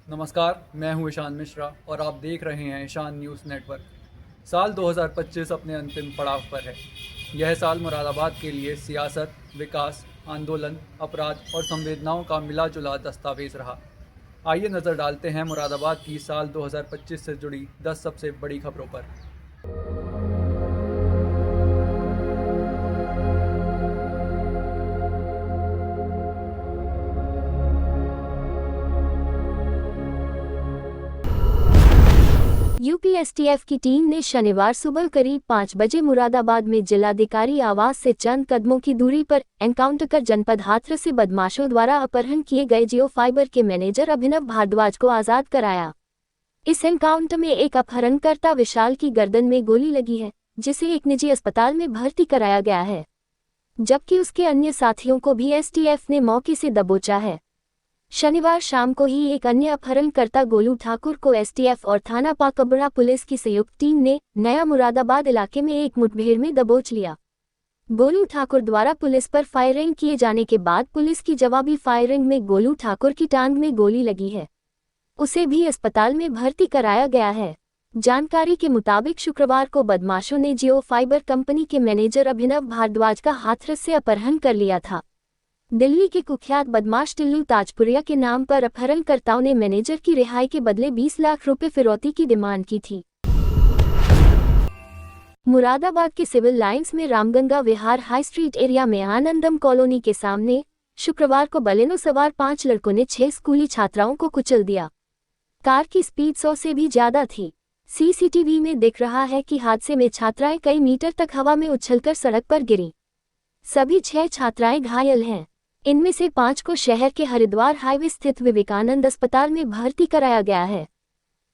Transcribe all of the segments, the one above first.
नमस्कार, मैं हूं ईशान मिश्रा और आप देख रहे हैं ईशान न्यूज़ नेटवर्क। साल 2025 अपने अंतिम पड़ाव पर है। यह साल मुरादाबाद के लिए सियासत, विकास, आंदोलन, अपराध और संवेदनाओं का मिला-जुला दस्तावेज रहा। आइए नज़र डालते हैं मुरादाबाद की साल 2025 से जुड़ी 10 सबसे बड़ी खबरों पर। यूपीएसटीएफ की टीम ने शनिवार सुबह करीब 5 बजे मुरादाबाद में जिलाधिकारी आवास से चंद कदमों की दूरी पर एनकाउंटर कर जनपद हाथरस से बदमाशों द्वारा अपहरण किए गए जियो फाइबर के मैनेजर अभिनव भारद्वाज को आजाद कराया। इस एनकाउंटर में एक अपहरणकर्ता विशाल की गर्दन में गोली लगी है, जिसे एक निजी अस्पताल में भर्ती कराया गया है, जबकि उसके अन्य साथियों को भी एसटीएफ ने मौके से दबोचा है। शनिवार शाम को ही एक अन्य अपहरणकर्ता गोलू ठाकुर को एसटीएफ और थाना पाकबड़ा पुलिस की संयुक्त टीम ने नया मुरादाबाद इलाके में एक मुठभेड़ में दबोच लिया। गोलू ठाकुर द्वारा पुलिस पर फायरिंग किए जाने के बाद पुलिस की जवाबी फायरिंग में गोलू ठाकुर की टांग में गोली लगी है। उसे भी अस्पताल में भर्ती कराया गया है। जानकारी के मुताबिक शुक्रवार को बदमाशों ने जियो फाइबर कंपनी के मैनेजर अभिनव भारद्वाज का हाथरस से अपहरण कर लिया था। दिल्ली के कुख्यात बदमाश टिल्लू ताजपुरिया के नाम पर अपहरणकर्ताओं ने मैनेजर की रिहाई के बदले 20 लाख रुपए फिरौती की डिमांड की थी। मुरादाबाद के सिविल लाइंस में रामगंगा विहार हाई स्ट्रीट एरिया में आनंदम कॉलोनी के सामने शुक्रवार को बलेनो सवार 5 लड़कों ने 6 स्कूली छात्राओं को कुचल दिया। कार की स्पीड 100 से भी ज्यादा थी। सीसीटीवी में दिख रहा है कि हादसे में छात्राएं कई मीटर तक हवा में उछलकर सड़क पर गिरी। सभी 6 छात्राएं घायल हैं। इनमें से 5 को शहर के हरिद्वार हाईवे स्थित विवेकानंद अस्पताल में भर्ती कराया गया है।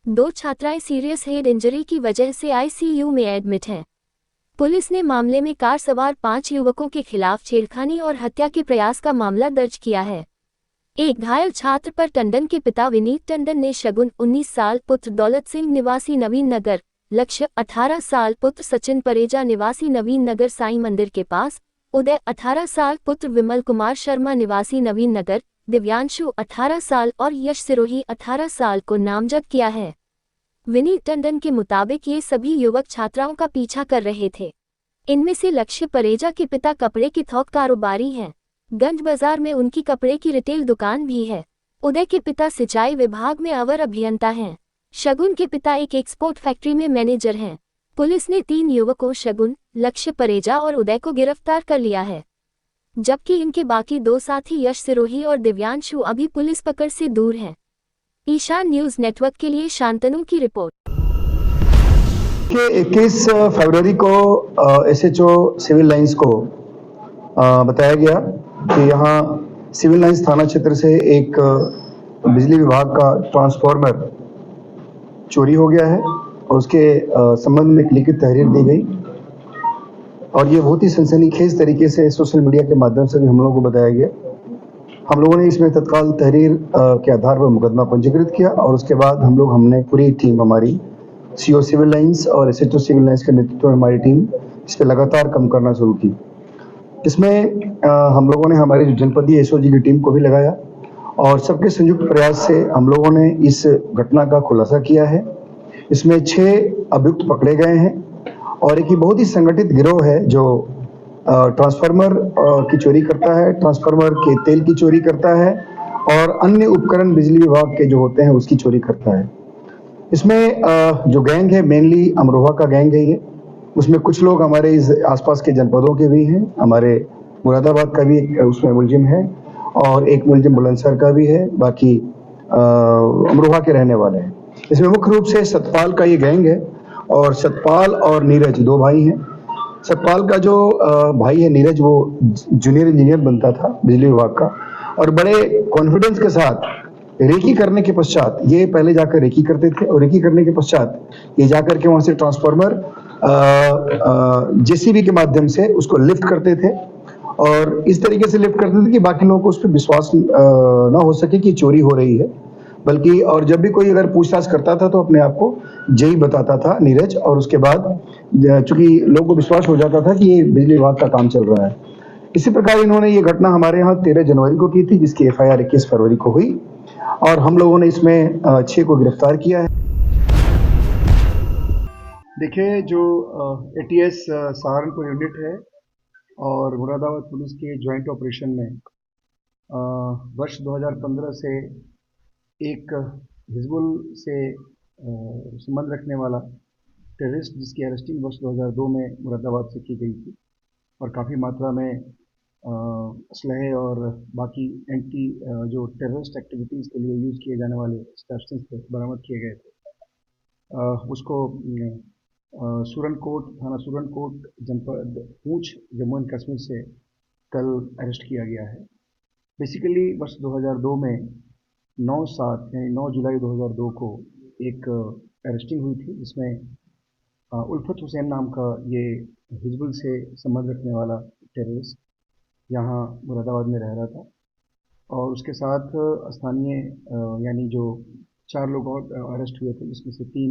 2 छात्राएं सीरियस हेड इंजरी की वजह से आईसीयू में एडमिट हैं। पुलिस ने मामले में कार सवार 5 युवकों के खिलाफ छेड़खानी और हत्या के प्रयास का मामला दर्ज किया है। एक घायल छात्र पर टंडन के पिता विनीत टंडन ने शगुन 19 साल पुत्र दौलत सिंह निवासी नवीन नगर, लक्ष्य 18 साल पुत्र सचिन परेजा निवासी नवीन नगर साईं मंदिर के पास, उदय 18 साल पुत्र विमल कुमार शर्मा निवासी नवीन नगर, दिव्यांशु 18 साल और यश सिरोही 18 साल को नामजद किया है। विनीत टंडन के मुताबिक ये सभी युवक छात्राओं का पीछा कर रहे थे। इनमें से लक्ष्य परेजा के पिता कपड़े के थोक कारोबारी हैं। गंज बाजार में उनकी कपड़े की रिटेल दुकान भी है। उदय के पिता सिंचाई विभाग में अवर अभियंता हैं। शगुन के पिता एक एक्सपोर्ट फैक्ट्री में मैनेजर हैं। पुलिस ने 3 युवकों शगुन, लक्ष्य परेजा और उदय को गिरफ्तार कर लिया है, जबकि इनके बाकी 2 साथी यश सिरोही और दिव्यांशु अभी पुलिस पकड़ से दूर हैं। ईशान न्यूज़ नेटवर्क के लिए शांतनु की रिपोर्ट। 21 फरवरी को एसएचओ सिविल लाइंस को बताया गया कि यहाँ सिविल लाइंस थाना क्षेत्र से एक बिजली विभाग का ट्रांसफार्मर चोरी हो गया है और उसके संबंध में एक लिखित तहरीर दी गई और ये बहुत ही सनसनीखेज तरीके से सोशल मीडिया के माध्यम से भी हम लोगों को बताया गया। हम लोगों ने इसमें तत्काल तहरीर के आधार पर मुकदमा पंजीकृत किया और उसके बाद हमने पूरी टीम, हमारी सीओ सिविल लाइंस और एसएचओ सिविल लाइंस के नेतृत्व में हमारी टीम इस पर लगातार काम करना शुरू की। इसमें हम लोगों ने हमारी जो जनपदीय एसओजी की टीम को भी लगाया और सबके संयुक्त प्रयास से हम लोगों ने इस घटना का खुलासा किया है। इसमें 6 अभियुक्त पकड़े गए हैं और एक बहुत ही संगठित गिरोह है जो ट्रांसफार्मर की चोरी करता है, ट्रांसफार्मर के तेल की चोरी करता है और अन्य उपकरण बिजली विभाग के जो होते हैं उसकी चोरी करता है। इसमें जो गैंग है मेनली अमरोहा का गैंग है ये। उसमें कुछ लोग हमारे इस आसपास के जनपदों के भी हैं, हमारे मुरादाबाद का भी उसमें मुलजिम है और एक मुलजिम बुलंदशहर का भी है, बाकी अमरोहा के रहने वाले हैं। इसमें मुख्य रूप से सतपाल का ये गैंग है और सतपाल और नीरज 2 भाई हैं। सतपाल का जो भाई है नीरज, वो जूनियर इंजीनियर बनता था बिजली विभाग का और बड़े कॉन्फिडेंस के साथ रेकी करने के पश्चात ये पहले जाकर रेकी करते थे और रेकी करने के पश्चात ये जाकर के वहां से ट्रांसफार्मर जेसीबी के माध्यम से उसको लिफ्ट करते थे और इस तरीके से लिफ्ट करते थे कि बाकी लोगों को उस पर विश्वास ना हो सके कि चोरी हो रही है, बल्कि और जब भी कोई अगर पूछताछ करता था तो अपने आप को जय बताता था नीरज। और उसके बाद चूंकि लोगों को विश्वास हो जाता था कि ये बिजली विभाग का काम चल रहा है। इसी प्रकार इन्होंने ये घटना हमारे यहाँ 13 जनवरी को की थी, जिसकी एफआईआर 21 फरवरी को हुई और हम लोगों ने इसमें 6 को गिरफ्तार किया है। देखिए, जो एटीएस सहारनपुर यूनिट है और मुरादाबाद पुलिस के ज्वाइंट ऑपरेशन में वर्ष 2015 से एक हिजबुल से संबंध रखने वाला टेररिस्ट जिसकी अरेस्टिंग वर्ष 2002 में मुरादाबाद से की गई थी और काफ़ी मात्रा में असलहे और बाकी एंटी जो टेररिस्ट एक्टिविटीज़ के लिए यूज़ किए जाने वाले सब्सटेंस थे बरामद किए गए थे। उसको सूरनकोट थाना सूरनकोट जनपद पूंछ जम्मू एंड कश्मीर से कल अरेस्ट किया गया है। बेसिकली वर्ष 2002 में 9/7 यानी 9 जुलाई 2002 को एक अरेस्टिंग हुई थी जिसमें उल्फत हुसैन नाम का ये हिजबुल से संबंध रखने वाला टेररिस्ट यहाँ मुरादाबाद में रह रहा था और उसके साथ स्थानीय यानी जो 4 लोग और अरेस्ट हुए थे जिसमें से 3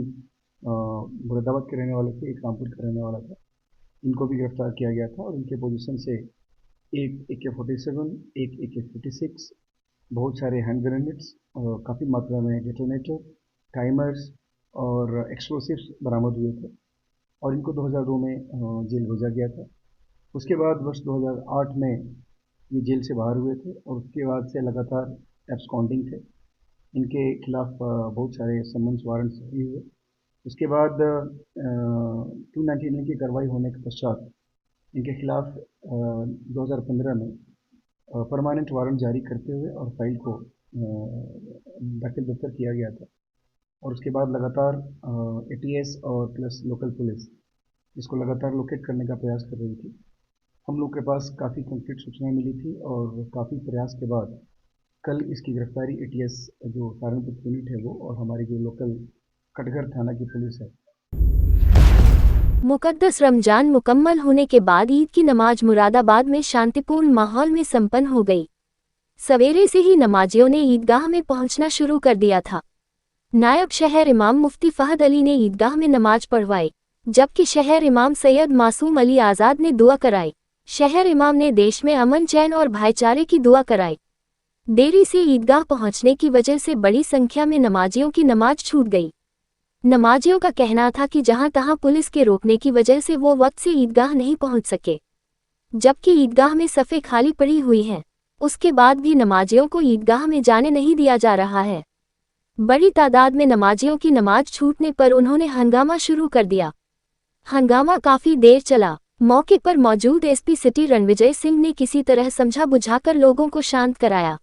मुरादाबाद के रहने वाले थे, एक रामपुर का रहने वाला था। इनको भी गिरफ्तार किया गया था और इनके पोजीशन से एक AK-47, एक AK-56, बहुत सारे हैंड ग्रेनेड्स और काफ़ी मात्रा में डेटोनेटर, टाइमर्स और एक्सप्लोसिव्स बरामद हुए थे और इनको 2002 में जेल भेजा गया था। उसके बाद वर्ष 2008 में ये जेल से बाहर हुए थे और उसके बाद से लगातार एब्सकॉन्डिंग थे। इनके खिलाफ बहुत सारे समन्स वारंट्स भी हुए। उसके बाद 299 की कार्रवाई होने के पश्चात इनके खिलाफ 2015 में परमानेंट वारंट जारी करते हुए और फाइल को दफ्तर किया गया था और उसके बाद लगातार एटीएस और प्लस लोकल पुलिस इसको लगातार लोकेट करने का प्रयास कर रही थी। हम लोग के पास काफ़ी कंक्रीट सूचनाएं मिली थी और काफ़ी प्रयास के बाद कल इसकी गिरफ्तारी एटीएस जो सहारनपुर यूनिट है वो और हमारी जो लोकल कटघर थाना की पुलिस है। मुकद्दस रमजान मुकम्मल होने के बाद ईद की नमाज मुरादाबाद में शांतिपूर्ण माहौल में संपन्न हो गई। सवेरे से ही नमाजियों ने ईदगाह में पहुंचना शुरू कर दिया था। नायब शहर इमाम मुफ्ती फहद अली ने ईदगाह में नमाज पढ़वाई, जबकि शहर इमाम सैयद मासूम अली आज़ाद ने दुआ कराई। शहर इमाम ने देश में अमन चैन और भाईचारे की दुआ कराई। देरी से ईदगाह पहुंचने की वजह से बड़ी संख्या में नमाजियों की नमाज छूट गई। नमाजियों का कहना था कि जहां तहां पुलिस के रोकने की वजह से वो वक्त से ईदगाह नहीं पहुंच सके, जबकि ईदगाह में सफ़े खाली पड़ी हुई हैं। उसके बाद भी नमाजियों को ईदगाह में जाने नहीं दिया जा रहा है। बड़ी तादाद में नमाजियों की नमाज छूटने पर उन्होंने हंगामा शुरू कर दिया। हंगामा काफ़ी देर चला। मौके पर मौजूद एसपी सिटी रणविजय सिंह ने किसी तरह समझा बुझाकर लोगों को शांत कराया।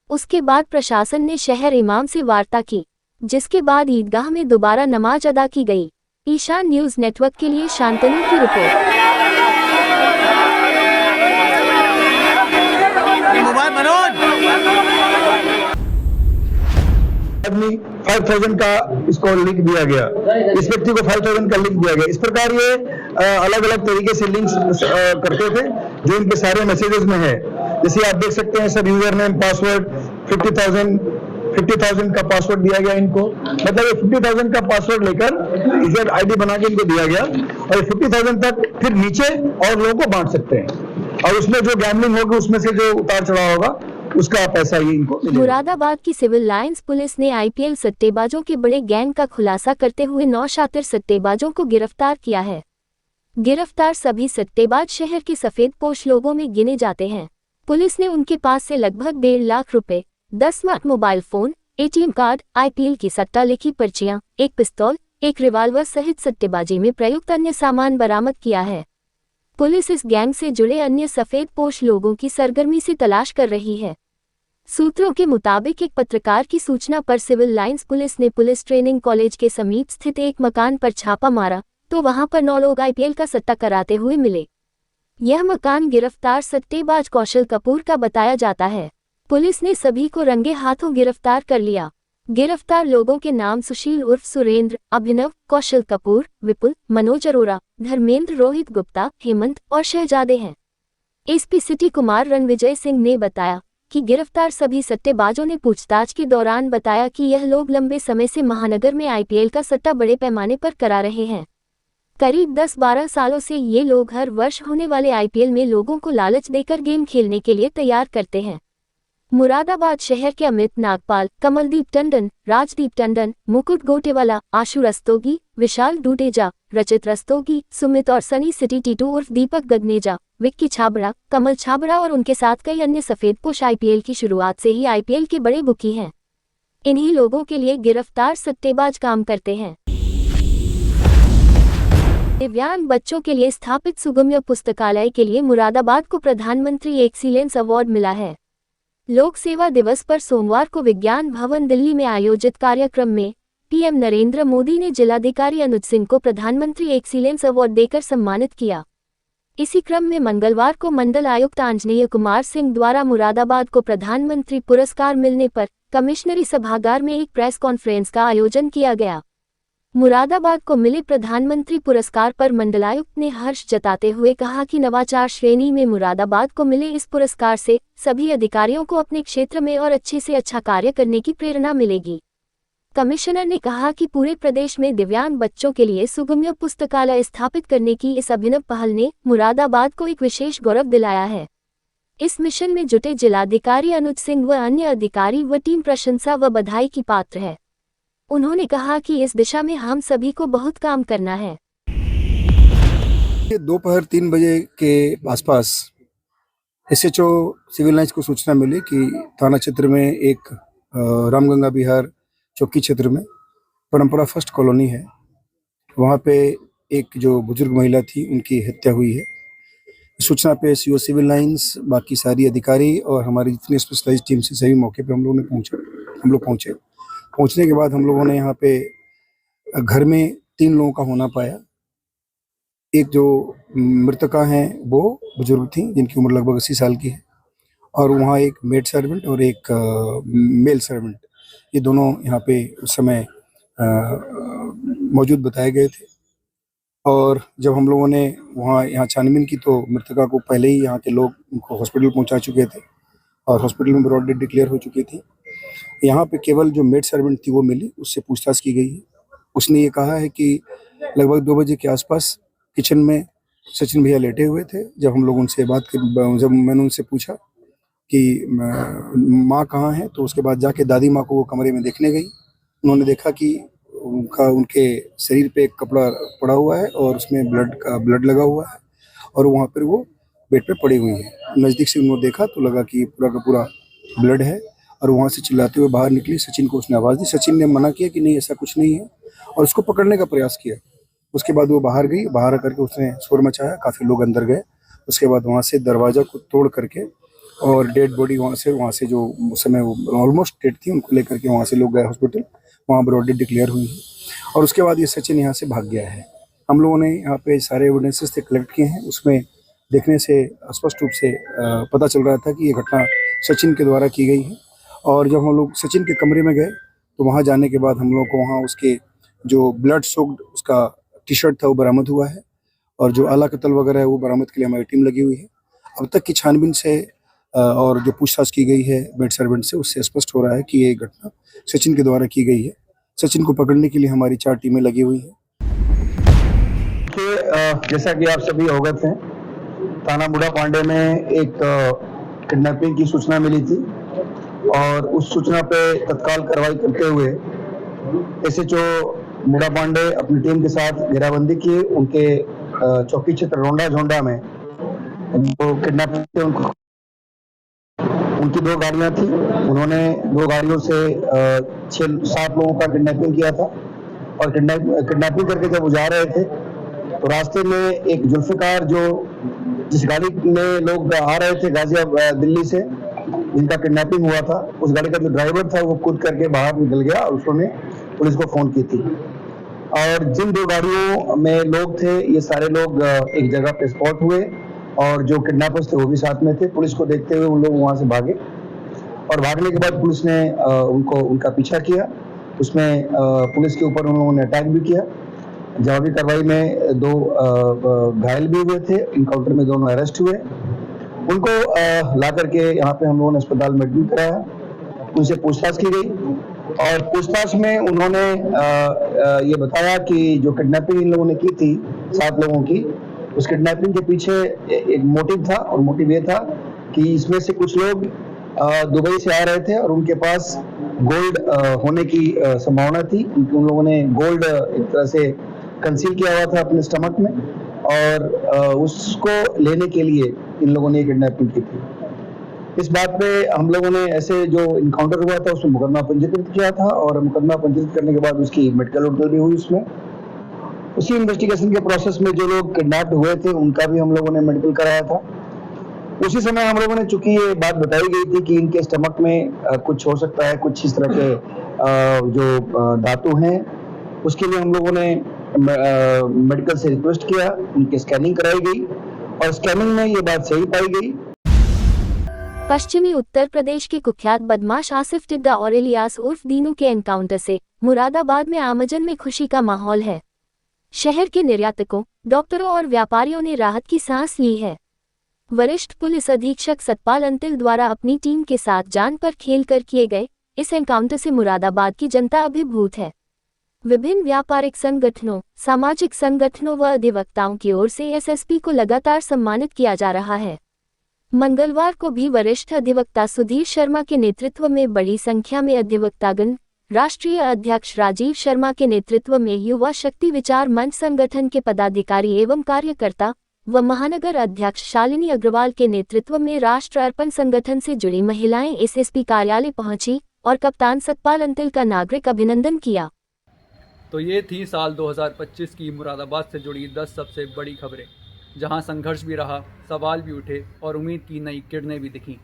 उसके बाद प्रशासन ने शहर इमाम से वार्ता की, जिसके बाद ईदगाह में दोबारा नमाज अदा की गई। ईशान न्यूज़ नेटवर्क के लिए शांतनु की रिपोर्ट। आदमी 5000 का इसको लिंक दिया गया, इस व्यक्ति को 5000 का लिंक दिया गया। इस प्रकार ये अलग अलग तरीके से लिंक्स करते थे जो इनके सारे मैसेजेस में है। जैसे आप देख सकते हैं सर, यूजर नेम पासवर्ड 50,000 का पासवर्ड दिया गया इनको, मतलब ये 50,000 का पासवर्ड लेकर यूजर आईडी बना के इनको दिया गया और 50,000 तक फिर नीचे और लोगों को बांट सकते हैं और उसमें जो गैम्बलिंग होगी उसमें से जो उतार चढ़ाव होगा उसका पैसा ये इनको मिलेगा। मुरादाबाद की सिविल लाइंस पुलिस ने आईपीएल सट्टेबाजों के बड़े गैंग का खुलासा करते हुए 9 शातिर सट्टेबाजों को गिरफ्तार किया है। गिरफ्तार सभी सट्टेबाज शहर के सफेदपोश लोगों में गिने जाते हैं। पुलिस ने उनके पास से लगभग 1.5 लाख रुपए, 10 smart mobile phone, ATM card, IPL की सट्टा लिखी पर्चियां, एक पिस्तौल, एक रिवाल्वर सहित सट्टेबाजी में प्रयुक्त अन्य सामान बरामद किया है। पुलिस इस गैंग से जुड़े अन्य सफेदपोश लोगों की सरगर्मी से तलाश कर रही है। सूत्रों के मुताबिक एक पत्रकार की सूचना पर सिविल लाइंस पुलिस ने पुलिस ट्रेनिंग कॉलेज के समीप स्थित एक मकान पर छापा मारा तो वहां पर 9 लोग आईपीएल का सट्टा कराते हुए मिले। यह मकान गिरफ्तार सट्टेबाज कौशल कपूर का बताया जाता है। पुलिस ने सभी को रंगे हाथों गिरफ्तार कर लिया। गिरफ्तार लोगों के नाम सुशील उर्फ सुरेंद्र, अभिनव, कौशल कपूर, विपुल, मनोज अरोरा, धर्मेंद्र, रोहित गुप्ता, हेमंत और शहजादे हैं। एसपी सिटी कुमार रणविजय सिंह ने बताया कि गिरफ्तार सभी सट्टेबाजों ने पूछताछ के दौरान बताया कि यह लोग लंबे समय से महानगर में आईपीएल का सट्टा बड़े पैमाने पर करा रहे हैं। करीब 10-12 सालों से ये लोग हर वर्ष होने वाले आईपीएल में लोगों को लालच देकर गेम खेलने के लिए तैयार करते हैं। मुरादाबाद शहर के अमित नागपाल, कमलदीप टंडन, राजदीप टंडन, मुकुट गोटेवाला, आशु रस्तोगी, विशाल डूडेजा, रचित रस्तोगी, सुमित और सनी सिटी टीटू उर्फ दीपक गगनेजा, विक्की छाबड़ा, कमल छाबड़ा और उनके साथ कई अन्य सफेदपोश आईपीएल की शुरुआत से ही आईपीएल के बड़े बुकी हैं। इन्हीं लोगों के लिए गिरफ्तार सट्टेबाज काम करते हैं। दिव्यांग बच्चों के लिए स्थापित सुगम्य पुस्तकालय के लिए मुरादाबाद को प्रधानमंत्री एक्सीलेंस अवार्ड मिला है। लोक सेवा दिवस पर सोमवार को विज्ञान भवन दिल्ली में आयोजित कार्यक्रम में पीएम नरेंद्र मोदी ने जिलाधिकारी अनुज सिंह को प्रधानमंत्री एक्सीलेंस अवार्ड देकर सम्मानित किया। इसी क्रम में मंगलवार को मंडल आयुक्त आंजनेय कुमार सिंह द्वारा मुरादाबाद को प्रधानमंत्री पुरस्कार मिलने पर कमिश्नरी सभागार में एक प्रेस कॉन्फ्रेंस का आयोजन किया गया। मुरादाबाद को मिले प्रधानमंत्री पुरस्कार पर मंडलायुक्त ने हर्ष जताते हुए कहा कि नवाचार श्रेणी में मुरादाबाद को मिले इस पुरस्कार से सभी अधिकारियों को अपने क्षेत्र में और अच्छे से अच्छा कार्य करने की प्रेरणा मिलेगी। कमिश्नर ने कहा कि पूरे प्रदेश में दिव्यांग बच्चों के लिए सुगम्य पुस्तकालय स्थापित करने की इस अभिनव पहल ने मुरादाबाद को एक विशेष गौरव दिलाया है। इस मिशन में जुटे जिलाधिकारी अनुज सिंह व अन्य अधिकारी व टीम प्रशंसा व बधाई की पात्र है। उन्होंने कहा कि इस दिशा में हम सभी को बहुत काम करना है। दोपहर 3 बजे के आसपास एसएचओ सिविल लाइंस को सूचना मिली कि थाना क्षेत्र में एक रामगंगा विहार चौकी क्षेत्र में परंपरा फर्स्ट कॉलोनी है, वहाँ पे एक जो बुजुर्ग महिला थी उनकी हत्या हुई है। सूचना पे सीओ सिविल लाइंस, बाकी सारी अधिकारी और हमारी जितनी स्पेशलाइज्ड टीम से सभी मौके पे हम लोग पहुँचे। पहुंचने के बाद हम लोगों ने यहाँ पे घर में 3 लोगों का होना पाया। एक जो मृतका हैं वो बुजुर्ग थी जिनकी उम्र लगभग 80 साल की है, और वहाँ एक मेड सर्वेंट और एक मेल सर्वेंट, ये दोनों यहाँ पे उस समय मौजूद बताए गए थे। और जब हम लोगों ने यहाँ छानबीन की तो मृतका को पहले ही यहाँ के लोग उनको हॉस्पिटल पहुँचा चुके थे और हॉस्पिटल में ब्रॉड डेड डिक्लेयर हो चुकी थी। यहाँ पे केवल जो मेड सर्वेंट थी वो मिली, उससे पूछताछ की गई है। उसने ये कहा है कि लगभग 2 बजे के आसपास किचन में सचिन भैया लेटे हुए थे। जब मैंने उनसे पूछा कि माँ कहाँ है, तो उसके बाद जाके दादी माँ को वो कमरे में देखने गई। उन्होंने देखा कि उनके शरीर पे एक कपड़ा पड़ा हुआ है और उसमें ब्लड लगा हुआ है और वहाँ पर वो बेड पे पड़ी हुई है। नज़दीक से उन्होंने देखा तो लगा कि पूरा का पूरा ब्लड है और वहाँ से चिल्लाते हुए बाहर निकली। सचिन को उसने आवाज़ दी। सचिन ने मना किया कि नहीं ऐसा कुछ नहीं है और उसको पकड़ने का प्रयास किया। उसके बाद वो बाहर गई, बाहर करके उसने शोर मचाया, काफ़ी लोग अंदर गए। उसके बाद वहाँ से दरवाज़ा को तोड़ करके और डेड बॉडी वहाँ से जो उस समय वो ऑलमोस्ट डेड थी उनको लेकर के वहाँ से लोग गए हॉस्पिटल, वहाँ ब्रॉड डेड डिक्लेयर हुई है। और उसके बाद ये सचिन यहाँ से भाग गया है। हम लोगों ने यहाँ पे सारे एविडेंसेस कलेक्ट किए हैं। उसमें देखने से स्पष्ट रूप से पता चल रहा था कि ये घटना सचिन के द्वारा की गई है। और जब हम लोग सचिन के कमरे में गए तो वहाँ जाने के बाद हम लोग को वहाँ उसके जो ब्लड सोक्ड उसका टी शर्ट था वो बरामद हुआ है और जो आला कत्ल वगैरह है वो बरामद के लिए हमारी टीम लगी हुई है। अब तक की छानबीन से और जो पूछताछ की गई है मेड सर्वेंट से, उससे स्पष्ट हो रहा है कि ये घटना सचिन के द्वारा की गई है। सचिन को पकड़ने के लिए हमारी 4 टीमें लगी हुई हैं। जैसा कि आप सभी अवगत हैं, थाना बूढ़ा पांडे में एक किडनैपिंग की सूचना मिली थी और उस सूचना पे तत्काल कार्रवाई करते हुए एसएचओ बूढ़ा पांडे अपनी टीम के साथ घेराबंदी की। उनके चौकी क्षेत्र रोंडा झोंडा में जो किडनैपिंग थे उनकी 2 गाड़ियां थी। उन्होंने 2 गाड़ियों से 6-7 लोगों का किडनैपिंग किया था और किडनैपिंग करके जब वो जा रहे थे तो रास्ते में एक जुल्फिकार, जो जिस गाड़ी में लोग आ रहे थे गाजियाबाद दिल्ली से, जिनका किडनैपिंग हुआ था, उस गाड़ी का जो ड्राइवर था वो कूद करके बाहर निकल गया और उसने पुलिस को फोन की थी। और जिन 2 गाड़ियों में लोग थे ये सारे लोग एक जगह पे स्पॉट हुए और जो किडनैपर्स थे वो भी साथ में थे। पुलिस को देखते हुए उन लोग वहां से भागे और भागने के बाद पुलिस ने उनका पीछा किया। उसमें पुलिस के ऊपर उन लोगों ने अटैक भी किया। जवाबी कार्रवाई में 2 घायल भी हुए थे। इनकाउंटर में दोनों अरेस्ट हुए। उनको ला करके यहाँ पे हम लोगों ने अस्पताल में एडमिट कराया। उनसे पूछताछ की गई और पूछताछ में उन्होंने ये बताया कि जो किडनैपिंग इन लोगों ने की थी 7 लोगों की, उस किडनैपिंग के पीछे एक मोटिव था और मोटिव ये था कि इसमें से कुछ लोग दुबई से आ रहे थे और उनके पास गोल्ड होने की संभावना थी, क्योंकि उन लोगों ने गोल्ड एक तरह से कंसील किया हुआ था अपने स्टमक में, और उसको लेने के लिए इन लोगों ने किडनैपिंग की थी। इस बात पे हम लोगों ने ऐसे जो इनकाउंटर हुआ था उसमें मुकदमा पंजीकृत किया था, और मुकदमा पंजीकृत करने के बाद उसकी मेडिकल उड़ताल भी हुई। उसमें उसी इन्वेस्टिगेशन के प्रोसेस में जो लोग किडनैप हुए थे उनका भी हम लोगों ने मेडिकल कराया था। उसी समय हम लोगों ने, चूंकि ये बात बताई गई थी कि इनके स्टमक में कुछ हो सकता है, कुछ इस तरह के जो धातु हैं, उसके लिए हम लोगों ने मेडिकल से रिक्वेस्ट किया, उनकी स्कैनिंग कराई गई और स्कैनिंग में ये बात सही पाई गई। पश्चिमी उत्तर प्रदेश के कुख्यात बदमाश आसिफ टिड्डा और इलियास उर्फ दीनू के एनकाउंटर से मुरादाबाद में आमजन में खुशी का माहौल है। शहर के निर्यातकों, डॉक्टरों और व्यापारियों ने राहत की सांस ली है। वरिष्ठ पुलिस अधीक्षक सतपाल अंतिल द्वारा अपनी टीम के साथ जान पर खेल कर किए गए इस एनकाउंटर से मुरादाबाद की जनता अभिभूत है। विभिन्न व्यापारिक संगठनों, सामाजिक संगठनों व अधिवक्ताओं की ओर से एसएसपी को लगातार सम्मानित किया जा रहा है। मंगलवार को भी वरिष्ठ अधिवक्ता सुधीर शर्मा के नेतृत्व में बड़ी संख्या में अधिवक्तागण, राष्ट्रीय अध्यक्ष राजीव शर्मा के नेतृत्व में युवा शक्ति विचार मंच संगठन के पदाधिकारी एवं कार्यकर्ता व महानगर अध्यक्ष शालिनी अग्रवाल के नेतृत्व में राष्ट्र अर्पण संगठन से जुड़ी महिलाएं एसएसपी कार्यालय पहुंची और कप्तान सतपाल अंतिल का नागरिक अभिनंदन किया। तो ये थी साल 2025 की मुरादाबाद से जुड़ी 10 सबसे बड़ी खबरें, जहां संघर्ष भी रहा, सवाल भी उठे और उम्मीद की नई किरणें भी दिखीं।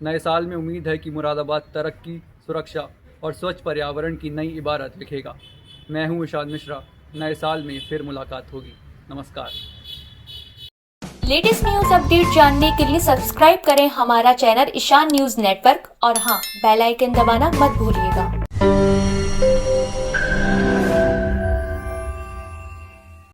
नए साल में उम्मीद है कि मुरादाबाद तरक्की, सुरक्षा और स्वच्छ पर्यावरण की नई इबारत लिखेगा। मैं हूं इशान मिश्रा। नए साल में फिर मुलाकात होगी। नमस्कार। लेटेस्ट न्यूज अपडेट जानने के लिए सब्सक्राइब करें हमारा चैनल ईशान न्यूज नेटवर्क और हाँ, बेल आइकन दबाना मत भूलिएगा।